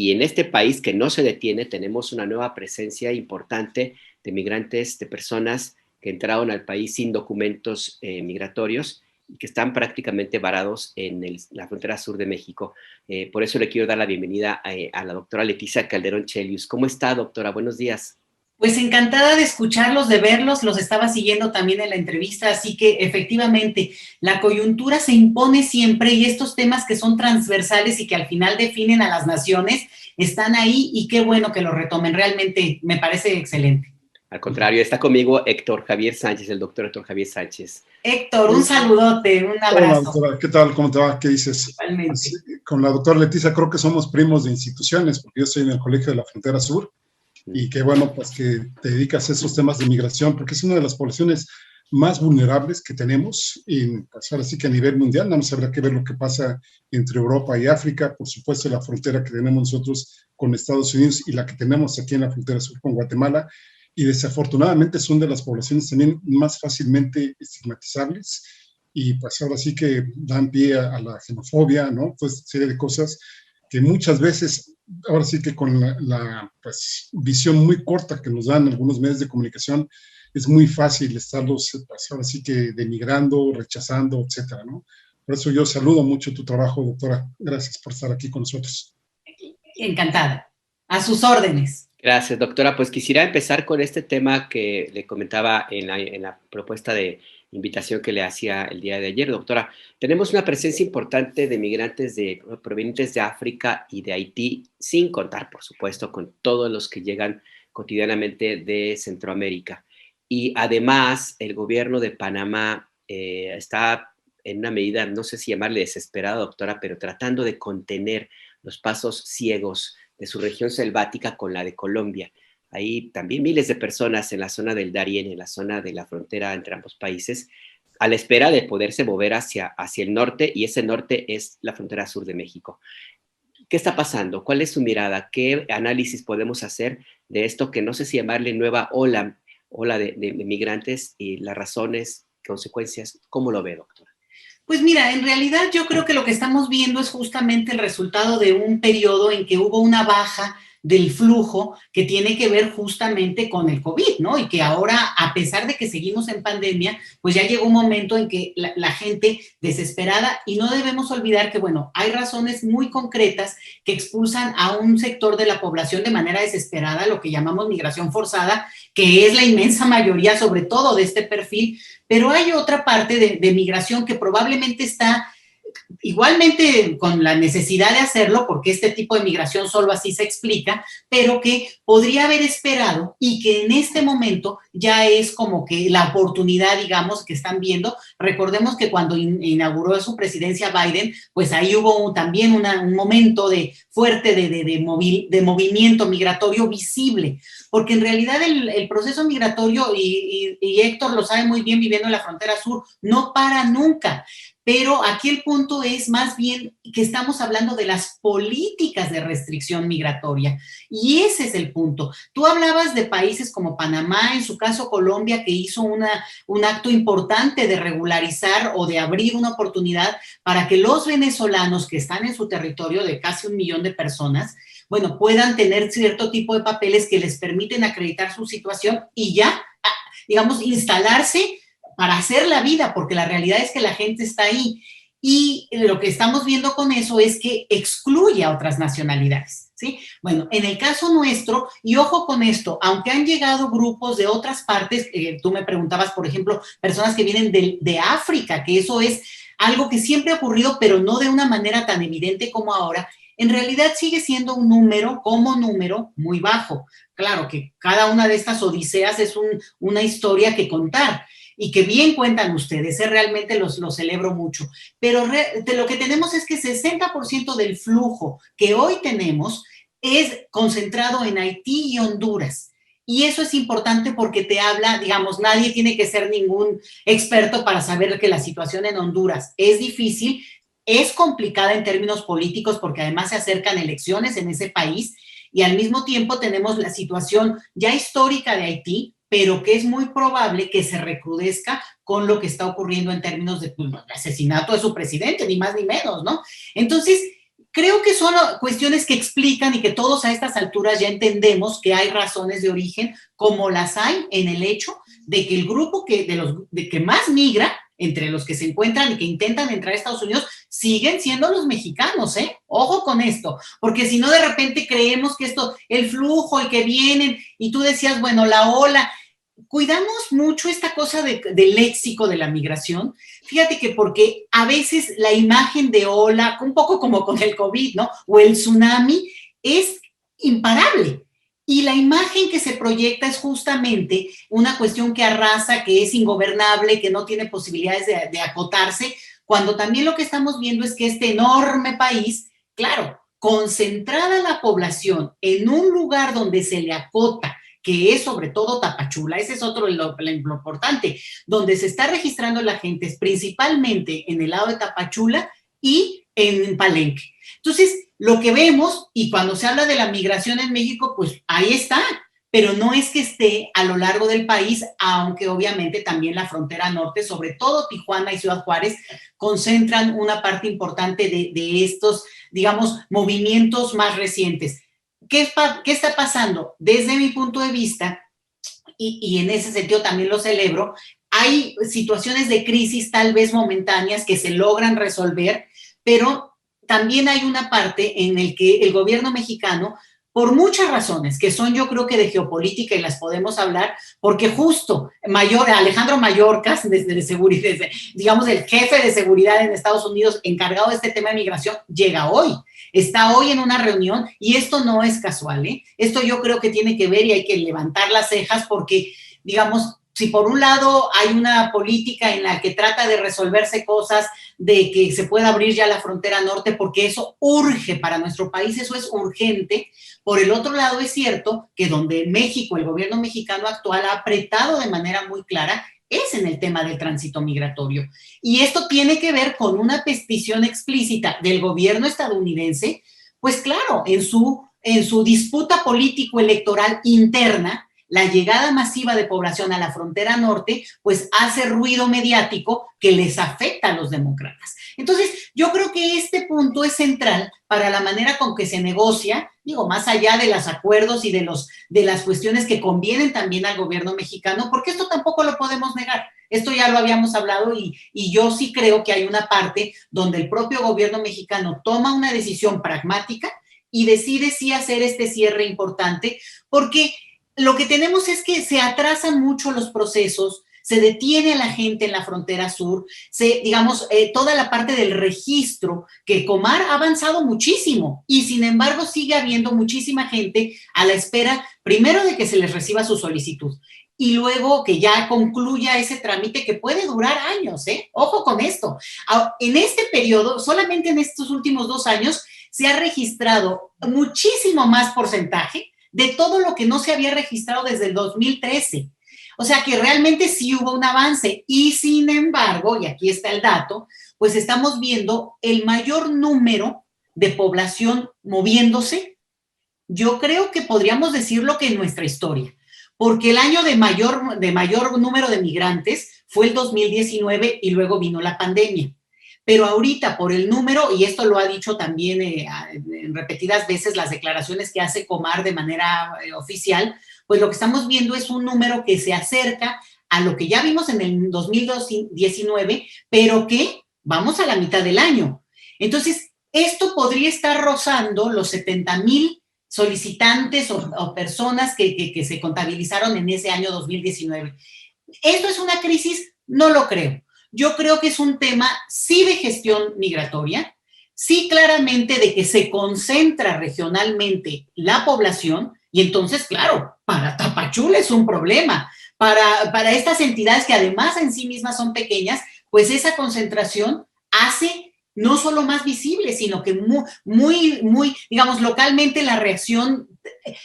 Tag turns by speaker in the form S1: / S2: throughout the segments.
S1: y en este país que no se detiene tenemos una nueva presencia importante de migrantes, de personas que entraron al país sin documentos migratorios y que están prácticamente varados en la frontera sur de México. Por eso le quiero dar la bienvenida a la doctora Leticia Calderón Chelius. ¿Cómo está, doctora? Buenos días.
S2: Pues encantada de escucharlos, de verlos, los estaba siguiendo también en la entrevista, así que efectivamente la coyuntura se impone siempre y estos temas que son transversales y que al final definen a las naciones están ahí y qué bueno que lo retomen, realmente me parece excelente.
S1: Al contrario, está conmigo Héctor Javier Sánchez, el doctor Héctor Javier Sánchez.
S2: Héctor, un saludote, un abrazo.
S3: Hola, doctora, ¿qué tal? ¿Cómo te va? ¿Qué dices?
S2: Igualmente.
S3: Así, con la doctora Leticia creo que somos primos de instituciones, porque yo estoy en el Colegio de la Frontera Sur, y que bueno, pues que te dedicas a esos temas de migración, porque es una de las poblaciones más vulnerables que tenemos, y pues ahora sí que a nivel mundial, nada más habrá que ver lo que pasa entre Europa y África, por supuesto la frontera que tenemos nosotros con Estados Unidos y la que tenemos aquí en la frontera sur con Guatemala, y desafortunadamente son de las poblaciones también más fácilmente estigmatizables, y pues ahora sí que dan pie a la xenofobia, ¿no? Toda esta serie de cosas que muchas veces, ahora sí que con la pues, visión muy corta que nos dan algunos medios de comunicación, es muy fácil estarlos, pues, ahora sí que denigrando, rechazando, etcétera, ¿no? Por eso yo saludo mucho tu trabajo, doctora. Gracias por estar aquí con nosotros.
S2: Encantada. A sus órdenes.
S1: Gracias, doctora. Pues quisiera empezar con este tema que le comentaba en la propuesta de invitación que le hacía el día de ayer, doctora. Tenemos una presencia importante de migrantes provenientes de África y de Haití, sin contar, por supuesto, con todos los que llegan cotidianamente de Centroamérica. Y además, el gobierno de Panamá está en una medida, no sé si llamarle desesperada, doctora, pero tratando de contener los pasos ciegos de su región selvática con la de Colombia. Hay también miles de personas en la zona del Darién, en la zona de la frontera entre ambos países, a la espera de poderse mover hacia el norte, y ese norte es la frontera sur de México. ¿Qué está pasando? ¿Cuál es su mirada? ¿Qué análisis podemos hacer de esto que no sé si llamarle nueva ola de migrantes y las razones, consecuencias? ¿Cómo lo ve, doctora?
S2: Pues mira, en realidad yo creo que lo que estamos viendo es justamente el resultado de un periodo en que hubo una baja del flujo que tiene que ver justamente con el COVID, ¿no? Y que ahora, a pesar de que seguimos en pandemia, pues ya llegó un momento en que la gente desesperada, y no debemos olvidar que, bueno, hay razones muy concretas que expulsan a un sector de la población de manera desesperada, lo que llamamos migración forzada, que es la inmensa mayoría, sobre todo de este perfil, pero hay otra parte de migración que probablemente está igualmente con la necesidad de hacerlo, porque este tipo de migración solo así se explica, pero que podría haber esperado y que en este momento ya es como que la oportunidad, digamos, que están viendo. Recordemos que cuando inauguró su presidencia Biden, pues ahí hubo también un momento fuerte de movimiento migratorio visible, porque en realidad el proceso migratorio, y Héctor lo sabe muy bien viviendo en la frontera sur, no para nunca. Pero aquí el punto es más bien que estamos hablando de las políticas de restricción migratoria, y ese es el punto. Tú hablabas de países como Panamá, en su caso Colombia, que hizo un acto importante de regularizar o de abrir una oportunidad para que los venezolanos que están en su territorio, de casi 1 millón de personas, bueno, puedan tener cierto tipo de papeles que les permiten acreditar su situación y ya, digamos, instalarse para hacer la vida, porque la realidad es que la gente está ahí. Y lo que estamos viendo con eso es que excluye a otras nacionalidades, ¿sí? Bueno, en el caso nuestro, y ojo con esto, aunque han llegado grupos de otras partes, tú me preguntabas, por ejemplo, personas que vienen de África, que eso es algo que siempre ha ocurrido, pero no de una manera tan evidente como ahora, en realidad sigue siendo un número muy bajo. Claro que cada una de estas odiseas es una historia que contar, y que bien cuentan ustedes, realmente los celebro mucho, pero lo que tenemos es que 60% del flujo que hoy tenemos es concentrado en Haití y Honduras. Y eso es importante porque te habla, digamos, nadie tiene que ser ningún experto para saber que la situación en Honduras es difícil, es complicada en términos políticos porque además se acercan elecciones en ese país, y al mismo tiempo tenemos la situación ya histórica de Haití, pero que es muy probable que se recrudezca con lo que está ocurriendo en términos de asesinato de su presidente, ni más ni menos, ¿no? Entonces, Creo que son cuestiones que explican y que todos a estas alturas ya entendemos que hay razones de origen, como las hay en el hecho de que el grupo que más migra, entre los que se encuentran y que intentan entrar a Estados Unidos, siguen siendo los mexicanos, ¿eh? Ojo con esto, porque si no de repente creemos que esto, el flujo, el que vienen, y tú decías, bueno, la ola, cuidamos mucho esta cosa del léxico de la migración. Fíjate que porque a veces la imagen de ola, un poco como con el COVID, ¿no? O el tsunami, es imparable. Y la imagen que se proyecta es justamente una cuestión que arrasa, que es ingobernable, que no tiene posibilidades de acotarse, cuando también lo que estamos viendo es que este enorme país, claro, concentrada la población en un lugar donde se le acota, que es sobre todo Tapachula, ese es otro lo importante, donde se está registrando la gente es principalmente en el lado de Tapachula y en Palenque. Entonces, lo que vemos, y cuando se habla de la migración en México, pues ahí está, pero no es que esté a lo largo del país, aunque obviamente también la frontera norte, sobre todo Tijuana y Ciudad Juárez, concentran una parte importante de estos, digamos, movimientos más recientes. ¿Qué está pasando? Desde mi punto de vista, y en ese sentido también lo celebro, hay situaciones de crisis tal vez momentáneas que se logran resolver, pero también hay una parte en la que el gobierno mexicano, por muchas razones, que son yo creo que de geopolítica y las podemos hablar, porque justo Alejandro Mayorkas, desde seguridad, digamos el jefe de seguridad en Estados Unidos encargado de este tema de migración, llega hoy. Está hoy en una reunión y esto no es casual, ¿eh? Esto yo creo que tiene que ver y hay que levantar las cejas porque, digamos, si por un lado hay una política en la que trata de resolverse cosas, de que se pueda abrir ya la frontera norte, porque eso urge para nuestro país, eso es urgente. Por el otro lado es cierto que donde México, el gobierno mexicano actual ha apretado de manera muy clara es en el tema del tránsito migratorio. Y esto tiene que ver con una petición explícita del gobierno estadounidense, pues claro, en su disputa político-electoral interna, la llegada masiva de población a la frontera norte, pues hace ruido mediático que les afecta a los demócratas. Entonces, yo creo que este punto es central para la manera con que se negocia, digo, más allá de los acuerdos y de las cuestiones que convienen también al gobierno mexicano, porque esto tampoco lo podemos negar. Esto ya lo habíamos hablado y yo sí creo que hay una parte donde el propio gobierno mexicano toma una decisión pragmática y decide sí hacer este cierre importante, porque lo que tenemos es que se atrasan mucho los procesos, se detiene a la gente en la frontera sur, digamos, toda la parte del registro, que Comar ha avanzado muchísimo y sin embargo sigue habiendo muchísima gente a la espera, primero de que se les reciba su solicitud y luego que ya concluya ese trámite que puede durar años, ¿eh? Ojo con esto. En este periodo, solamente en estos últimos 2 años, se ha registrado muchísimo más porcentaje de todo lo que no se había registrado desde el 2013. O sea que realmente sí hubo un avance y sin embargo, y aquí está el dato, pues estamos viendo el mayor número de población moviéndose. Yo creo que podríamos decirlo que en nuestra historia, porque el año de mayor número de migrantes fue el 2019 y luego vino la pandemia. Pero ahorita por el número, y esto lo ha dicho también en repetidas veces las declaraciones que hace Comar de manera oficial, pues lo que estamos viendo es un número que se acerca a lo que ya vimos en el 2019, pero que vamos a la mitad del año. Entonces, esto podría estar rozando los 70,000 solicitantes o personas que se contabilizaron en ese año 2019. ¿Esto es una crisis? No lo creo. Yo creo que es un tema, sí, de gestión migratoria, sí, claramente de que se concentra regionalmente la población, y entonces, claro, para Tapachula es un problema. Para estas entidades que además en sí mismas son pequeñas, pues esa concentración hace no solo más visible, sino que muy, digamos, localmente la reacción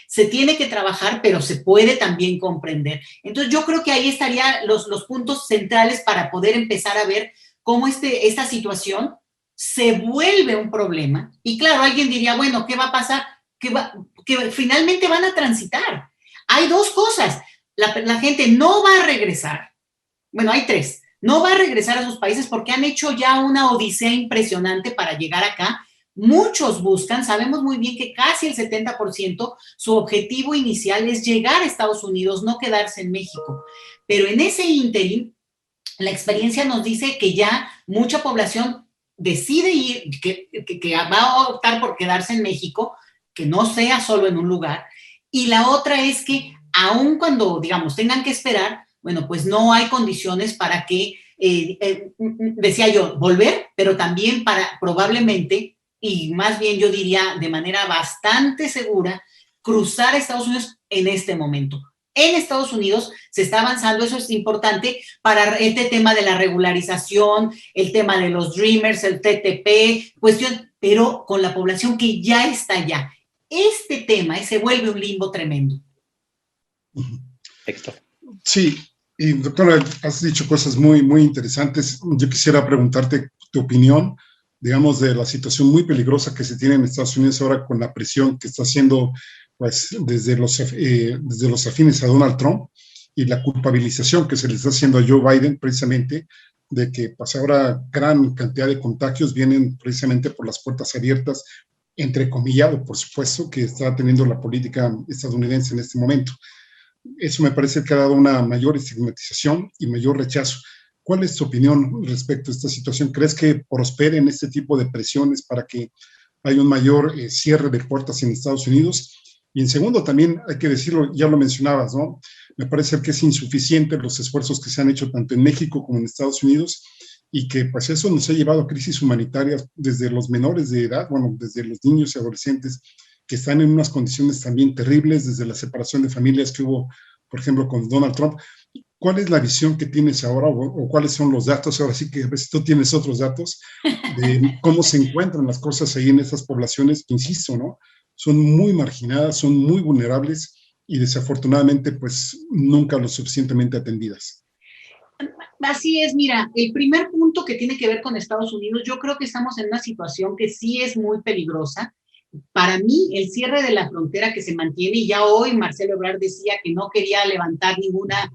S2: se tiene que trabajar, pero se puede también comprender. Entonces yo creo que ahí estarían los puntos centrales para poder empezar a ver cómo esta situación se vuelve un problema. Y claro, alguien diría, bueno, ¿qué va a pasar? Que finalmente van a transitar. Hay 2 cosas. La gente no va a regresar. Bueno, hay 3. No va a regresar a sus países porque han hecho ya una odisea impresionante para llegar acá. Muchos buscan, sabemos muy bien que casi el 70%, su objetivo inicial es llegar a Estados Unidos, no quedarse en México. Pero en ese ínterin, la experiencia nos dice que ya mucha población decide ir, que va a optar por quedarse en México, que no sea solo en un lugar. Y la otra es que aun cuando, digamos, tengan que esperar, bueno, pues no hay condiciones para que, decía yo, volver, pero también para probablemente, y más bien yo diría de manera bastante segura, cruzar a Estados Unidos en este momento. En Estados Unidos se está avanzando, eso es importante, para este tema de la regularización, el tema de los Dreamers, el TTP, cuestión, pero con la población que ya está allá. Este tema se vuelve un limbo tremendo.
S1: Héctor.
S3: Sí, y doctora, has dicho cosas muy, muy interesantes. Yo quisiera preguntarte tu opinión, digamos, de la situación muy peligrosa que se tiene en Estados Unidos ahora con la presión que está haciendo, pues, desde los afines a Donald Trump y la culpabilización que se le está haciendo a Joe Biden precisamente de que, pues, ahora gran cantidad de contagios vienen precisamente por las puertas abiertas, entrecomillado, por supuesto, que está teniendo la política estadounidense en este momento. Eso me parece que ha dado una mayor estigmatización y mayor rechazo. ¿Cuál es tu opinión respecto a esta situación? ¿Crees que prosperen este tipo de presiones para que haya un mayor cierre de puertas en Estados Unidos? Y en segundo, también hay que decirlo, ya lo mencionabas, ¿no? Me parece que es insuficiente los esfuerzos que se han hecho tanto en México como en Estados Unidos y que pues eso nos ha llevado a crisis humanitarias desde los menores de edad, bueno, desde los niños y adolescentes que están en unas condiciones también terribles, desde la separación de familias que hubo, por ejemplo, con Donald Trump. ¿Cuál es la visión que tienes ahora o cuáles son los datos? Ahora sí que a veces tú tienes otros datos de cómo se encuentran las cosas ahí en estas poblaciones que, insisto, ¿no? Son muy marginadas, son muy vulnerables y desafortunadamente pues nunca lo suficientemente atendidas.
S2: Así es, mira, el primer punto que tiene que ver con Estados Unidos, yo creo que estamos en una situación que sí es muy peligrosa. Para mí, el cierre de la frontera que se mantiene, y ya hoy Marcelo Ebrard decía que no quería levantar ninguna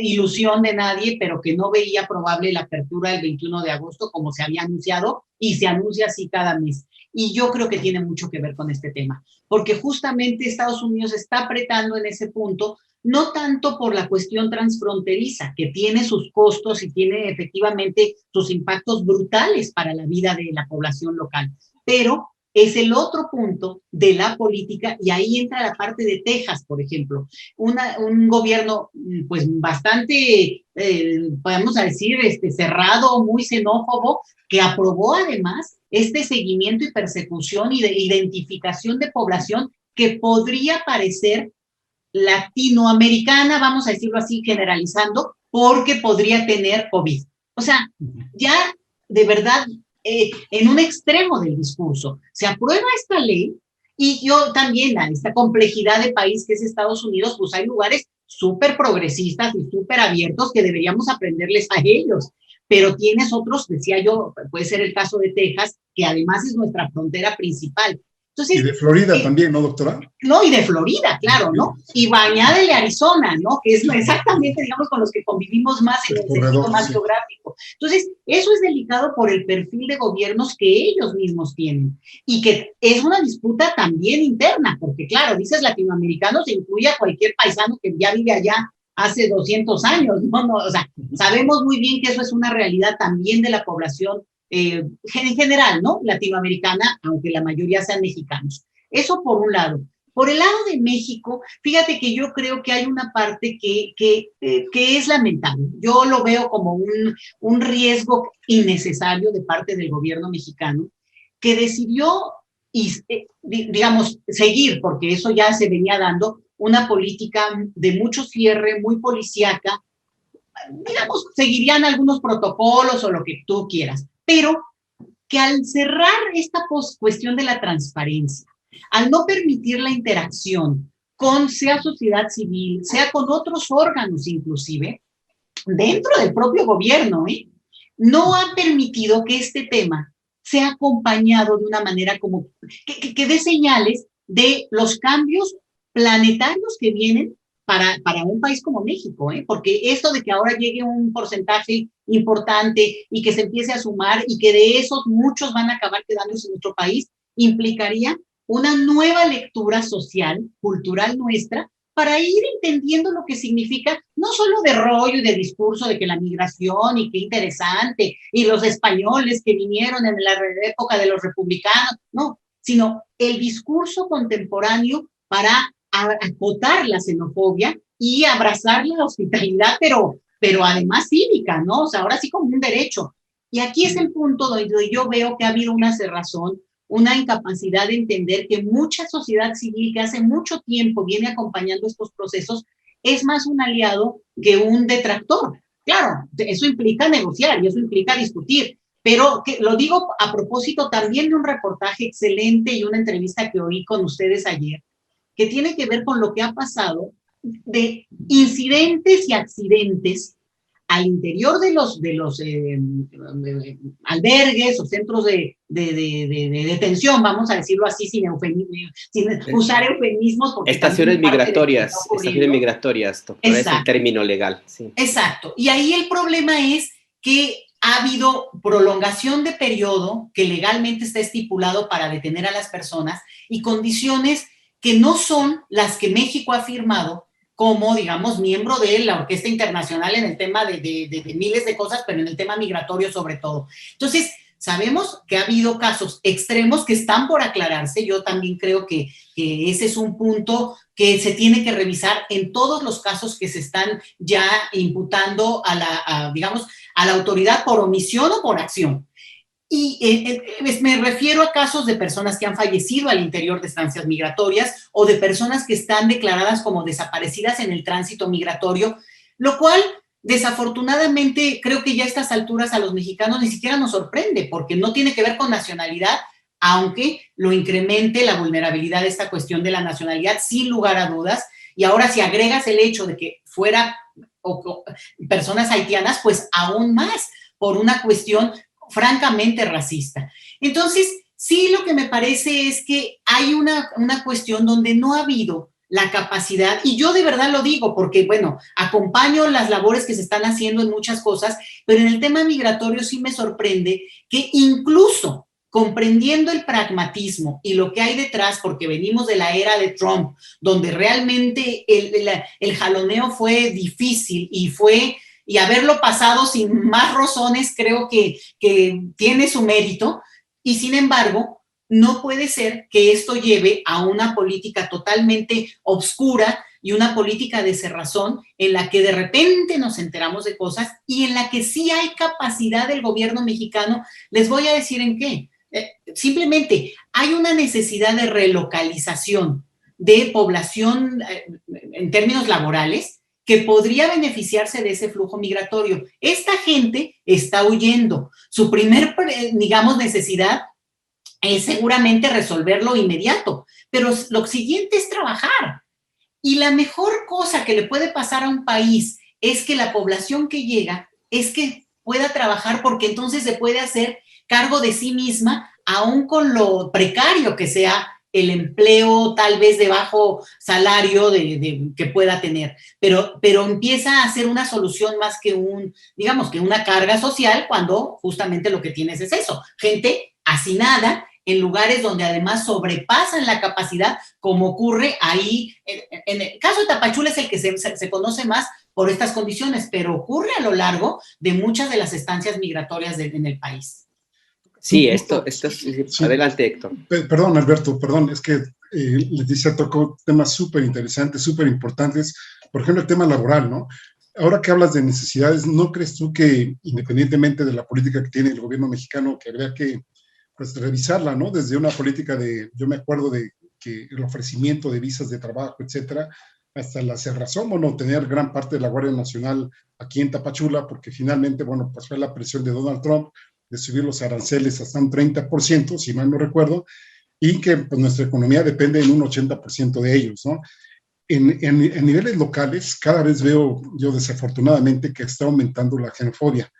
S2: ilusión de nadie, pero que no veía probable la apertura del 21 de agosto como se había anunciado, y se anuncia así cada mes. Y yo creo que tiene mucho que ver con este tema, porque justamente Estados Unidos está apretando en ese punto, no tanto por la cuestión transfronteriza, que tiene sus costos y tiene efectivamente sus impactos brutales para la vida de la población local, pero es el otro punto de la política, y ahí entra la parte de Texas, por ejemplo, un gobierno pues bastante, podemos decir, cerrado, muy xenófobo, que aprobó además este seguimiento y persecución y de identificación de población que podría parecer latinoamericana, vamos a decirlo así, generalizando, porque podría tener COVID. O sea, ya de verdad, en un extremo del discurso, se aprueba esta ley y yo también, a esta complejidad de país que es Estados Unidos, pues hay lugares súper progresistas y súper abiertos que deberíamos aprenderles a ellos. Pero tienes otros, decía yo, puede ser el caso de Texas, que además es nuestra frontera principal. Entonces,
S3: y de Florida también, ¿no, doctora?
S2: No, y de Florida, claro, ¿no? Y bañada de Arizona, ¿no? Que es exactamente, digamos, con los que convivimos más en el sentido más geográfico. Entonces, eso es delicado por el perfil de gobiernos que ellos mismos tienen. Y que es una disputa también interna, porque claro, dices latinoamericano, se incluye a cualquier paisano que ya vive allá hace 200 años, ¿no? O sea, sabemos muy bien que eso es una realidad también de la población en general, ¿no? Latinoamericana, aunque la mayoría sean mexicanos. Eso por un lado. Por el lado de México, fíjate que yo creo que hay una parte que es lamentable. Yo lo veo como un riesgo innecesario de parte del gobierno mexicano, que decidió, digamos, seguir, porque eso ya se venía dando, una política de mucho cierre, muy policíaca. Digamos, seguirían algunos protocolos o lo que tú quieras, pero que al cerrar esta cuestión de la transparencia, al no permitir la interacción con sea sociedad civil, sea con otros órganos inclusive, dentro del propio gobierno, no han permitido que este tema sea acompañado de una manera como que dé señales de los cambios planetarios que vienen para un país como México, porque esto de que ahora llegue un porcentaje importante y que se empiece a sumar y que de esos muchos van a acabar quedándose en nuestro país, implicaría una nueva lectura social, cultural nuestra, para ir entendiendo lo que significa, no solo de rollo y de discurso de que la migración y qué interesante, y los españoles que vinieron en la época de los republicanos, no, sino el discurso contemporáneo para acotar la xenofobia y abrazar la hospitalidad, pero además cívica, ¿no? O sea, ahora sí como un derecho. Y aquí es el punto donde yo veo que ha habido una cerrazón, una incapacidad de entender que mucha sociedad civil que hace mucho tiempo viene acompañando estos procesos es más un aliado que un detractor. Claro, eso implica negociar y eso implica discutir, pero que, lo digo a propósito también de un reportaje excelente y una entrevista que oí con ustedes ayer, que tiene que ver con lo que ha pasado de incidentes y accidentes al interior de los albergues o centros de detención, vamos a decirlo así, sin usar eufemismos.
S1: Estaciones migratorias, doctora, es el término legal. Sí.
S2: Exacto. Y ahí el problema es que ha habido prolongación de periodo que legalmente está estipulado para detener a las personas y condiciones que no son las que México ha firmado como, digamos, miembro de la Orquesta Internacional en el tema de miles de cosas, pero en el tema migratorio sobre todo. Entonces, sabemos que ha habido casos extremos que están por aclararse. Yo también creo que ese es un punto que se tiene que revisar en todos los casos que se están ya imputando a la autoridad por omisión o por acción. Y me refiero a casos de personas que han fallecido al interior de estancias migratorias o de personas que están declaradas como desaparecidas en el tránsito migratorio, lo cual desafortunadamente creo que ya a estas alturas a los mexicanos ni siquiera nos sorprende porque no tiene que ver con nacionalidad, aunque lo incremente la vulnerabilidad de esta cuestión de la nacionalidad sin lugar a dudas. Y ahora si agregas el hecho de que fuera personas haitianas, pues aún más por una cuestión francamente racista. Entonces, sí, lo que me parece es que hay una cuestión donde no ha habido la capacidad, y yo de verdad lo digo porque, bueno, acompaño las labores que se están haciendo en muchas cosas, pero en el tema migratorio sí me sorprende que incluso comprendiendo el pragmatismo y lo que hay detrás, porque venimos de la era de Trump, donde realmente el jaloneo fue difícil y haberlo pasado sin más razones creo que tiene su mérito, y sin embargo, no puede ser que esto lleve a una política totalmente obscura y una política de cerrazón en la que de repente nos enteramos de cosas y en la que sí hay capacidad del gobierno mexicano. Les voy a decir en qué. Simplemente hay una necesidad de relocalización de población en términos laborales que podría beneficiarse de ese flujo migratorio. Esta gente está huyendo. Su primer, digamos, necesidad es seguramente resolverlo inmediato, pero lo siguiente es trabajar. Y la mejor cosa que le puede pasar a un país es que la población que llega es que pueda trabajar, porque entonces se puede hacer cargo de sí misma, aún con lo precario que sea el empleo tal vez de bajo salario que pueda tener, pero empieza a ser una solución más que digamos que una carga social, cuando justamente lo que tienes es eso, gente hacinada en lugares donde además sobrepasan la capacidad, como ocurre ahí. En el caso de Tapachula es el que se conoce más por estas condiciones, pero ocurre a lo largo de muchas de las estancias migratorias en el país.
S1: Sí, esto es... Sí. Adelante, Héctor.
S3: Perdón, Alberto, perdón, es que Leticia tocó temas súper interesantes, súper importantes. Por ejemplo, el tema laboral, ¿no? Ahora que hablas de necesidades, ¿no crees tú que, independientemente de la política que tiene el gobierno mexicano, que habría que pues, revisarla, ¿no? Desde una política yo me acuerdo de que el ofrecimiento de visas de trabajo, etcétera, hasta la cerrazón, bueno, tener gran parte de la Guardia Nacional aquí en Tapachula, porque finalmente, bueno, pues fue la presión de Donald Trump de subir los aranceles hasta un 30%, si mal no recuerdo, y que pues, nuestra economía depende en un 80% de ellos, ¿no? En niveles locales, cada vez veo yo desafortunadamente que está aumentando la xenofobia.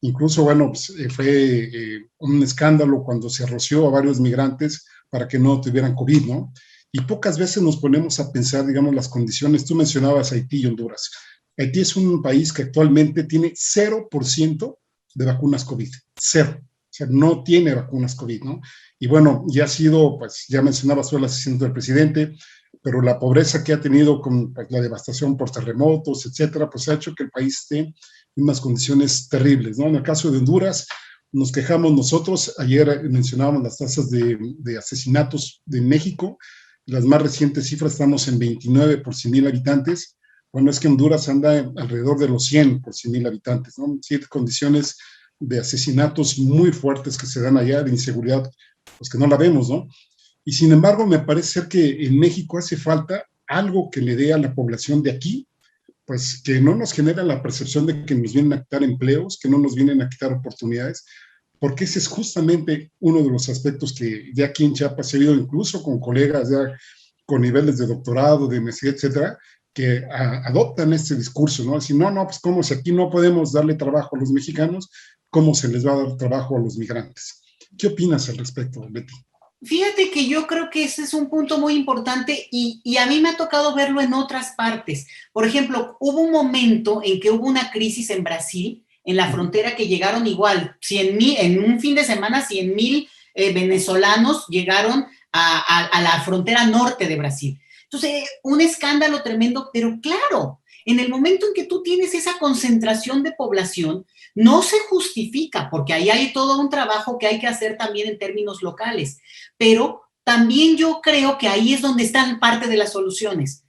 S3: Incluso, bueno, pues, fue un escándalo cuando se roció a varios migrantes para que no tuvieran COVID, ¿no? Y pocas veces nos ponemos a pensar, digamos, las condiciones. Tú mencionabas Haití y Honduras. Haití es un país que actualmente tiene 0% de vacunas COVID. 0. sea, no tiene vacunas COVID, ¿no? Y bueno, ya ha sido, pues ya mencionaba sobre el asesinato del presidente, pero la pobreza que ha tenido con pues, la devastación por terremotos, etcétera, pues ha hecho que el país esté en unas condiciones terribles, ¿no? En el caso de Honduras, nos quejamos nosotros, ayer mencionábamos las tasas de asesinatos de México, las más recientes cifras estamos en 29 por 100,000 habitantes. Bueno, es que Honduras anda alrededor de los 100 por 100,000 habitantes, ¿no? Sí, condiciones de asesinatos muy fuertes que se dan allá, de inseguridad, pues que no la vemos, ¿no? Y sin embargo, me parece ser que en México hace falta algo que le dé a la población de aquí, pues que no nos genera la percepción de que nos vienen a quitar empleos, que no nos vienen a quitar oportunidades, porque ese es justamente uno de los aspectos que ya aquí en Chiapas se ha visto incluso con colegas ya con niveles de doctorado, de maestría, etcétera, que adoptan este discurso, ¿no? Así, no, pues como si aquí no podemos darle trabajo a los mexicanos, ¿cómo se les va a dar trabajo a los migrantes? ¿Qué opinas al respecto, Betty?
S2: Fíjate que yo creo que ese es un punto muy importante y a mí me ha tocado verlo en otras partes. Por ejemplo, hubo un momento en que hubo una crisis en Brasil, en la frontera, que llegaron igual, 100,000, en un fin de semana, 100,000 venezolanos llegaron a la frontera norte de Brasil. Entonces, un escándalo tremendo, pero claro, en el momento en que tú tienes esa concentración de población, no se justifica, porque ahí hay todo un trabajo que hay que hacer también en términos locales, pero también yo creo que ahí es donde están parte de las soluciones.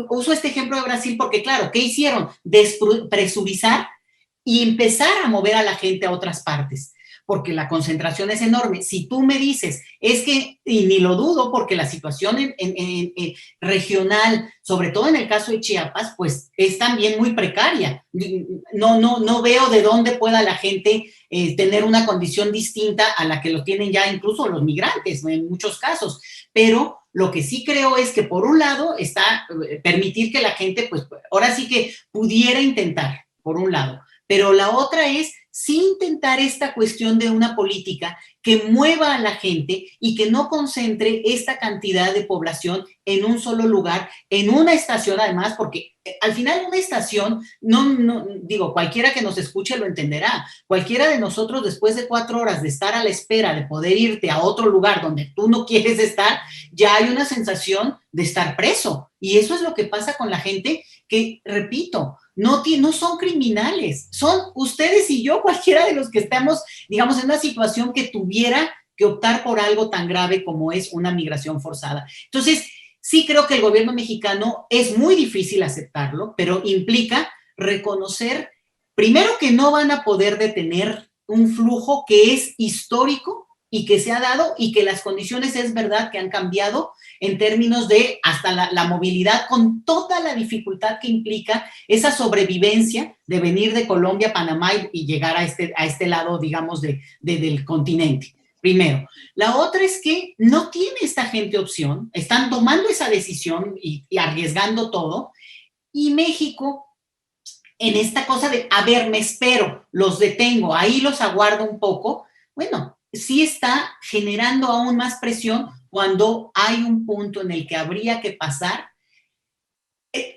S2: Uso este ejemplo de Brasil porque, claro, ¿qué hicieron? Despresurizar y empezar a mover a la gente a otras partes, porque la concentración es enorme. Si tú me dices, es que, y ni lo dudo, porque la situación en regional, sobre todo en el caso de Chiapas, pues es también muy precaria. No veo de dónde pueda la gente tener una condición distinta a la que lo tienen ya incluso los migrantes, en muchos casos. Pero lo que sí creo es que, por un lado, está permitir que la gente, pues, ahora sí que pudiera intentar, por un lado. Pero la otra es sí intentar esta cuestión de una política que mueva a la gente y que no concentre esta cantidad de población en un solo lugar, en una estación además, porque al final una estación, digo, cualquiera que nos escuche lo entenderá. Cualquiera de nosotros, después de 4 horas de estar a la espera de poder irte a otro lugar donde tú no quieres estar, ya hay una sensación de estar preso. Y eso es lo que pasa con la gente que, repito, no son criminales, son ustedes y yo, cualquiera de los que estamos, digamos, en una situación que tuviera que optar por algo tan grave como es una migración forzada. Entonces, sí creo que el gobierno mexicano es muy difícil aceptarlo, pero implica reconocer, primero, que no van a poder detener un flujo que es histórico y que se ha dado, y que las condiciones es verdad que han cambiado en términos de hasta la movilidad, con toda la dificultad que implica esa sobrevivencia de venir de Colombia, Panamá y llegar a este lado, digamos, del continente. Primero. La otra es que no tiene esta gente opción, están tomando esa decisión y arriesgando todo, y México, en esta cosa de, a ver, me espero, los detengo, ahí los aguardo un poco, bueno, sí está generando aún más presión cuando hay un punto en el que habría que pasar.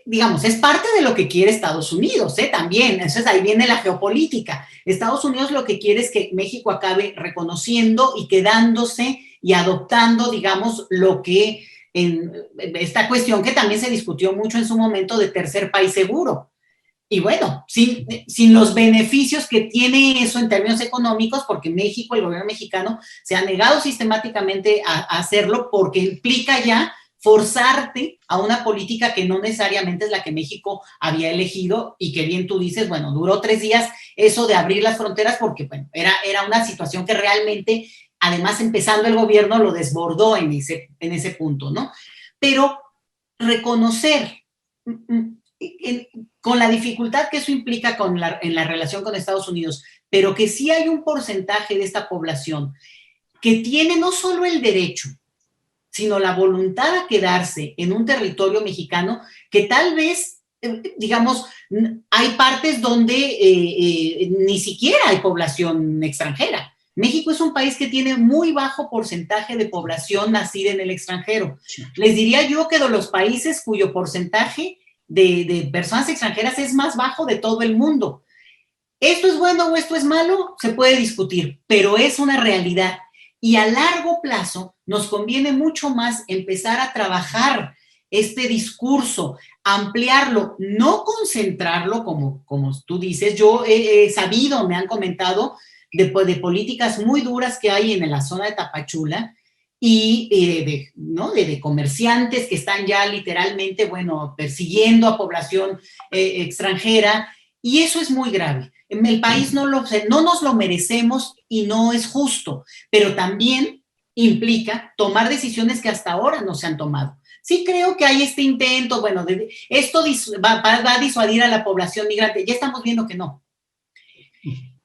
S2: Digamos, es parte de lo que quiere Estados Unidos, también. Entonces ahí viene la geopolítica. Estados Unidos lo que quiere es que México acabe reconociendo y quedándose y adoptando, digamos, lo que en esta cuestión que también se discutió mucho en su momento de tercer país seguro. Y bueno, sin los beneficios que tiene eso en términos económicos, porque México, el gobierno mexicano, se ha negado sistemáticamente a hacerlo, porque implica ya forzarte a una política que no necesariamente es la que México había elegido, y que bien tú dices, bueno, duró 3 días eso de abrir las fronteras, porque bueno, era una situación que realmente, además empezando el gobierno, lo desbordó en ese punto, ¿no? Pero reconocer con la dificultad que eso implica en la relación con Estados Unidos, pero que sí hay un porcentaje de esta población que tiene no solo el derecho, sino la voluntad a quedarse en un territorio mexicano, que tal vez, digamos, hay partes donde ni siquiera hay población extranjera. México es un país que tiene muy bajo porcentaje de población nacida en el extranjero. Les diría yo que de los países cuyo porcentaje de personas extranjeras es más bajo de todo el mundo. ¿Esto es bueno o esto es malo? Se puede discutir, pero es una realidad. Y a largo plazo nos conviene mucho más empezar a trabajar este discurso, ampliarlo, no concentrarlo como tú dices. Yo he sabido, me han comentado de políticas muy duras que hay en la zona de Tapachula y ¿no? de comerciantes que están ya literalmente, bueno, persiguiendo a población extranjera, y eso es muy grave. En el país no nos lo merecemos y no es justo, pero también implica tomar decisiones que hasta ahora no se han tomado. Sí creo que hay este intento, bueno, esto va a disuadir a la población migrante. Ya estamos viendo que no.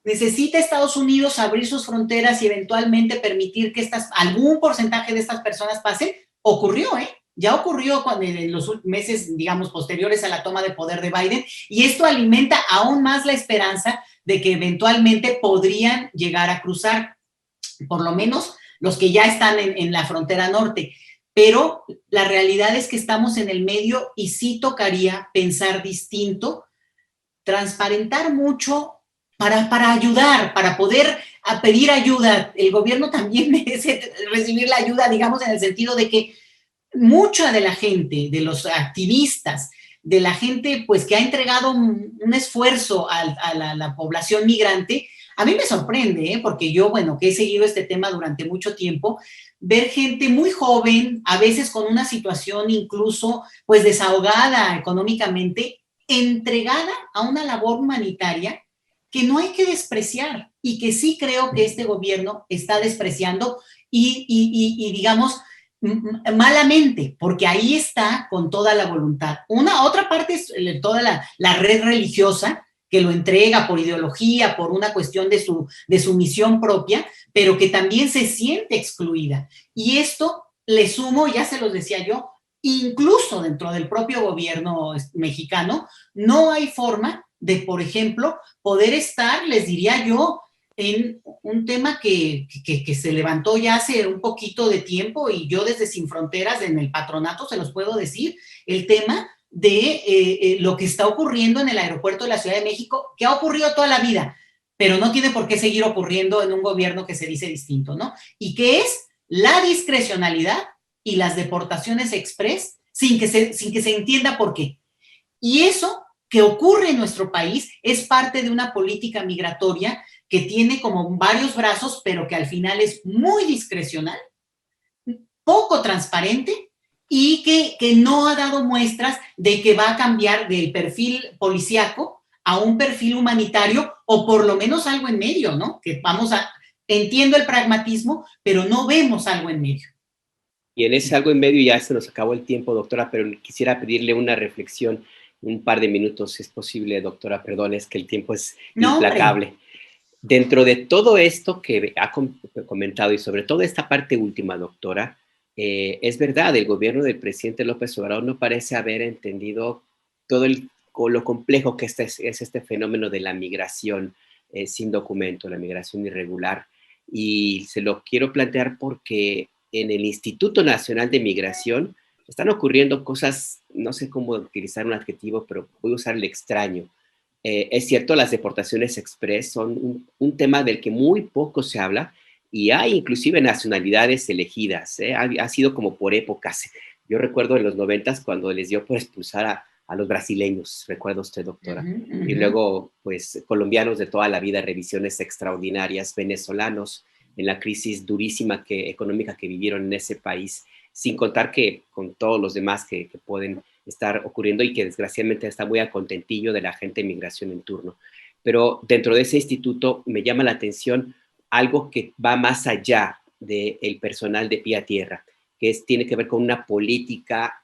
S2: ¿Necesita Estados Unidos abrir sus fronteras y eventualmente permitir que algún porcentaje de estas personas pasen? Ocurrió, ¿eh? Ya ocurrió en los meses, digamos, posteriores a la toma de poder de Biden, y esto alimenta aún más la esperanza de que eventualmente podrían llegar a cruzar, por lo menos los que ya están en la frontera norte. Pero la realidad es que estamos en el medio y sí tocaría pensar distinto, transparentar mucho para ayudar, para poder pedir ayuda. El gobierno también merece recibir la ayuda, digamos, en el sentido de que mucha de la gente, de los activistas, de la gente pues que ha entregado un esfuerzo a la población migrante, a mí me sorprende, porque yo, bueno, que he seguido este tema durante mucho tiempo, ver gente muy joven, a veces con una situación incluso pues desahogada económicamente, entregada a una labor humanitaria que no hay que despreciar y que sí creo que este gobierno está despreciando y digamos, malamente, porque ahí está con toda la voluntad. Otra parte es toda la red religiosa que lo entrega por ideología, por una cuestión de su misión propia, pero que también se siente excluida. Y esto le sumo, ya se los decía yo, incluso dentro del propio gobierno mexicano, no hay forma de, por ejemplo, poder estar, les diría yo, en un tema que se levantó ya hace un poquito de tiempo, y yo desde Sin Fronteras, en el patronato, se los puedo decir, el tema de lo que está ocurriendo en el aeropuerto de la Ciudad de México, que ha ocurrido toda la vida, pero no tiene por qué seguir ocurriendo en un gobierno que se dice distinto, ¿no? Y que es la discrecionalidad y las deportaciones express sin que se entienda por qué. Y eso que ocurre en nuestro país es parte de una política migratoria que tiene como varios brazos, pero que al final es muy discrecional, poco transparente y que no ha dado muestras de que va a cambiar del perfil policíaco a un perfil humanitario, o por lo menos algo en medio, ¿no? Entiendo el pragmatismo, pero no vemos algo en medio.
S1: Y en ese algo en medio ya se nos acabó el tiempo, doctora, pero quisiera pedirle una reflexión, un par de minutos, si es posible, doctora. Perdón, es que el tiempo es implacable. Hombre. Dentro de todo esto que ha comentado y sobre todo esta parte última, doctora, es verdad, el gobierno del presidente López Obrador no parece haber entendido todo lo complejo que es este fenómeno de la migración sin documento, la migración irregular. Y se lo quiero plantear porque en el Instituto Nacional de Migración están ocurriendo cosas, no sé cómo utilizar un adjetivo, pero voy a usar el extraño. Es cierto, las deportaciones express son un tema del que muy poco se habla, y hay inclusive nacionalidades elegidas, ha sido como por épocas. Yo recuerdo en los 90s cuando les dio por expulsar a los brasileños, recuerda usted, doctora, y luego pues colombianos de toda la vida, revisiones extraordinarias, venezolanos en la crisis durísima económica que vivieron en ese país, sin contar que con todos los demás que pueden estar ocurriendo y que desgraciadamente está muy a contentillo de la gente de migración en turno. Pero dentro de ese instituto me llama la atención algo que va más allá del personal de pie a tierra, que tiene que ver con una política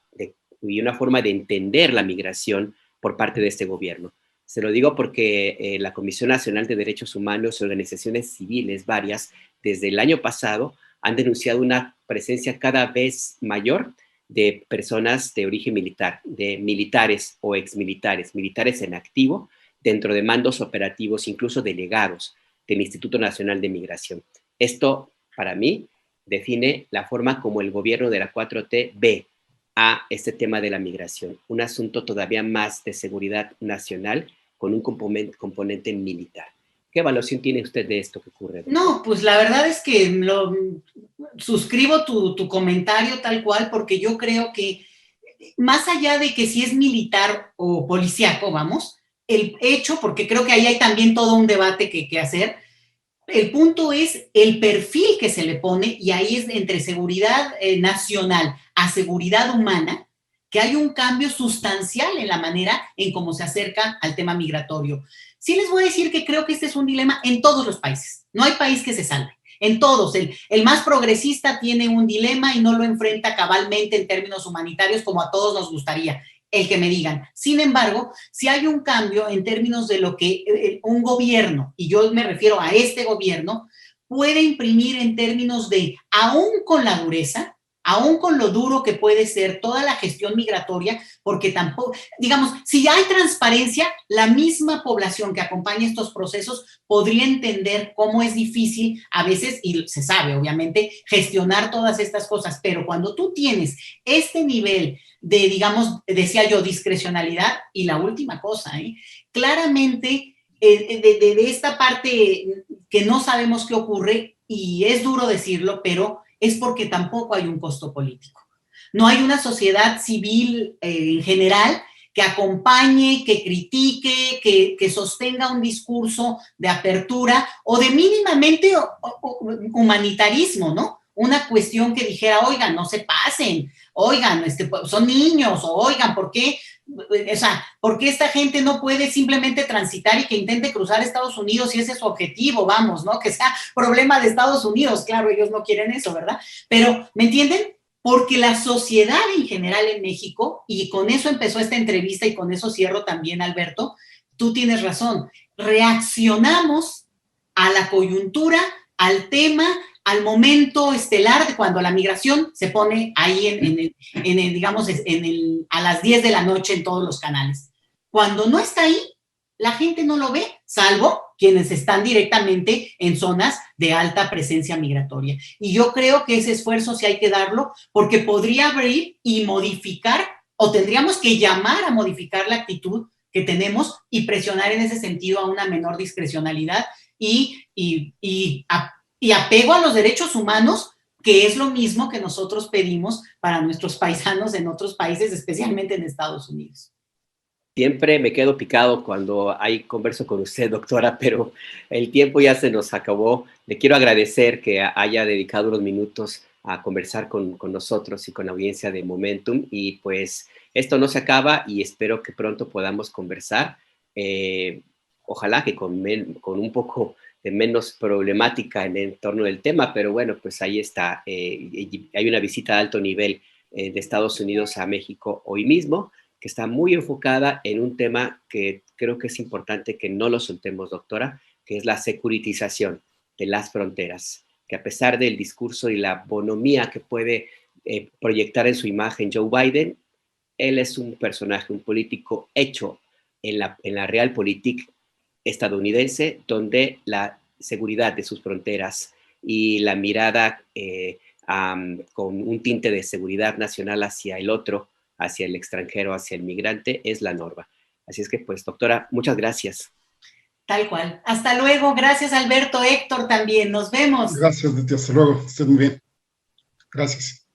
S1: y una forma de entender la migración por parte de este gobierno. Se lo digo porque la Comisión Nacional de Derechos Humanos y organizaciones civiles varias, desde el año pasado, han denunciado una presencia cada vez mayor de personas de origen militar, de militares o exmilitares, militares en activo, dentro de mandos operativos, incluso delegados del Instituto Nacional de Migración. Esto, para mí, define la forma como el gobierno de la 4T ve a este tema de la migración, un asunto todavía más de seguridad nacional con un componente militar. ¿Qué evaluación tiene usted de esto que ocurre?
S2: No, pues la verdad es que suscribo tu comentario tal cual, porque yo creo que más allá de que si es militar o policíaco, vamos, el hecho, porque creo que ahí hay también todo un debate que hacer, el punto es el perfil que se le pone, y ahí es entre seguridad nacional a seguridad humana, que hay un cambio sustancial en la manera en cómo se acerca al tema migratorio. Sí les voy a decir que creo que este es un dilema en todos los países. No hay país que se salve. En todos. El más progresista tiene un dilema y no lo enfrenta cabalmente en términos humanitarios como a todos nos gustaría, el que me digan. Sin embargo, si hay un cambio en términos de lo que un gobierno, y yo me refiero a este gobierno, puede imprimir en términos de, aún con la dureza, aún con lo duro que puede ser toda la gestión migratoria, porque tampoco, digamos, si hay transparencia, la misma población que acompaña estos procesos podría entender cómo es difícil a veces, y se sabe obviamente, gestionar todas estas cosas, pero cuando tú tienes este nivel de, digamos, decía yo, discrecionalidad, y la última cosa, claramente de esta parte que no sabemos qué ocurre, y es duro decirlo, pero es porque tampoco hay un costo político. No hay una sociedad civil en general que acompañe, que critique, que sostenga un discurso de apertura o de mínimamente humanitarismo, ¿no? Una cuestión que dijera, oigan, no se pasen, oigan, son niños, o oigan, ¿por qué? O sea, ¿por qué esta gente no puede simplemente transitar y que intente cruzar Estados Unidos si ese es su objetivo? Vamos, ¿no? Que sea problema de Estados Unidos. Claro, ellos no quieren eso, ¿verdad? Pero, ¿me entienden? Porque la sociedad en general en México, y con eso empezó esta entrevista y con eso cierro también, Alberto, tú tienes razón, reaccionamos a la coyuntura, al tema, al momento estelar de cuando la migración se pone ahí digamos, a las 10 de la noche en todos los canales. Cuando no está ahí, la gente no lo ve, salvo quienes están directamente en zonas de alta presencia migratoria. Y yo creo que ese esfuerzo sí hay que darlo, porque podría abrir y modificar, o tendríamos que llamar a modificar la actitud que tenemos y presionar en ese sentido a una menor discrecionalidad y apego a los derechos humanos, que es lo mismo que nosotros pedimos para nuestros paisanos en otros países, especialmente en Estados Unidos.
S1: Siempre me quedo picado cuando converso con usted, doctora, pero el tiempo ya se nos acabó. Le quiero agradecer que haya dedicado unos minutos a conversar con nosotros y con la audiencia de Momentum. Y pues esto no se acaba y espero que pronto podamos conversar. Ojalá que con un poco de menos problemática en el torno del tema, pero bueno, pues ahí está. Hay una visita de alto nivel de Estados Unidos a México hoy mismo, que está muy enfocada en un tema que creo que es importante que no lo soltemos, doctora, que es la securitización de las fronteras, que a pesar del discurso y la bonomía que puede proyectar en su imagen Joe Biden, él es un personaje, un político hecho en la realpolitik estadounidense, donde la seguridad de sus fronteras y la mirada con un tinte de seguridad nacional hacia el otro, hacia el extranjero, hacia el migrante, es la norma. Así es que, pues, doctora, muchas gracias.
S2: Tal cual. Hasta luego. Gracias, Alberto. Héctor también. Nos vemos.
S3: Gracias, Leti. Hasta luego. Estén muy bien. Gracias.